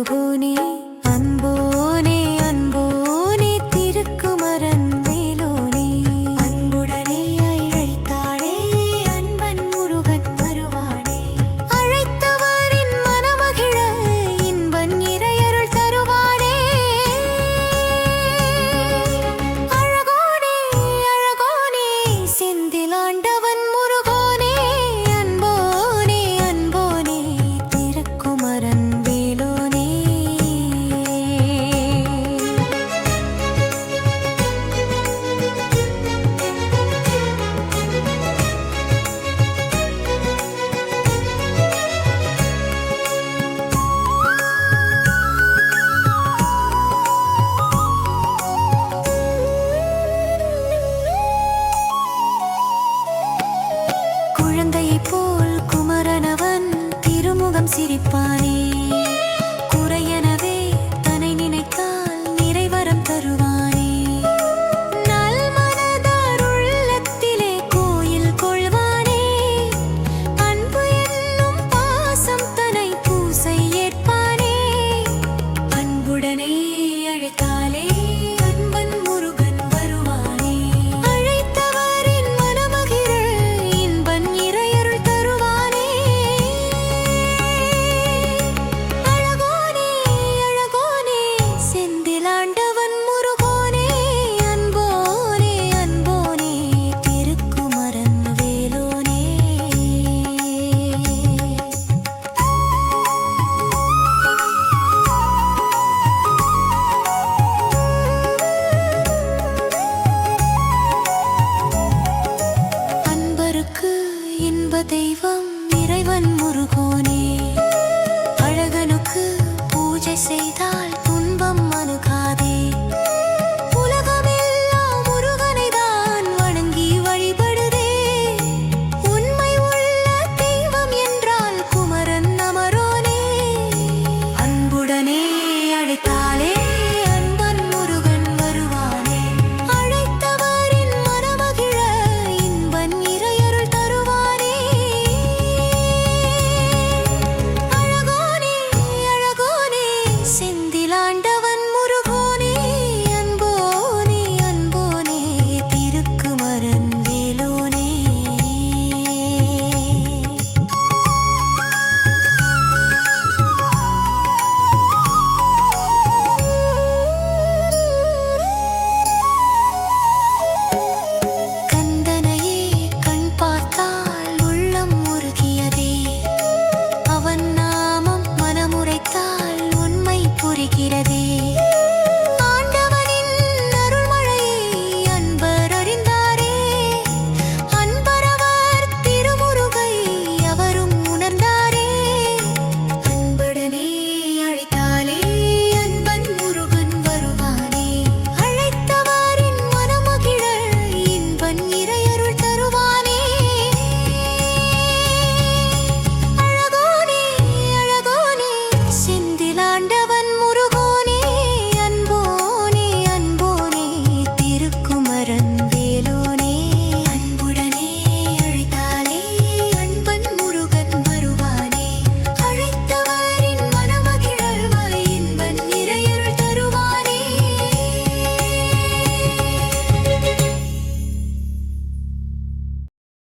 முருகோனே அன்போனே அன்போனே திருக்குமரன் வேலோனே அன்புடனே அழைத்தாடே அன்பன் முருகன் வருவானே அழைத்தவரின் மனமகிழ இன்பன் இறையருள் தருவானே அழகோனே அழகோனே செந்திலாண்டவன் முருகோனே அன்போனே அன்போனே திருக்குமரன் வேலோனே குழந்தையைப் போல் குமரனவன் திருமுகம் சிரிப்பானே குறையெனவே தன்னை நினைத்தால் நிறைவரம் தருவானே நல்மனதார் உள்ளத்திலே கோயில் கொள்வானே அன்பு என்னும் பாசம் தன்னை பூசை ஏற்பானே அன்புடனே அழைத்தாலே அன்பன் முருகன் வருவானே அழைத்தவரின் மனமகிழ இன்பன் இறையருள் தருவானே அழகோனே அழகோனே செந்திலாண்டவன் முருகோனே அன்போனே அன்போனே திருக்குமரன் வேலோனே அன்பருக்கு இன்ப தெய்வம் இறைவன் முருகோனே அழகனுக்கு பூஜை செய்தார்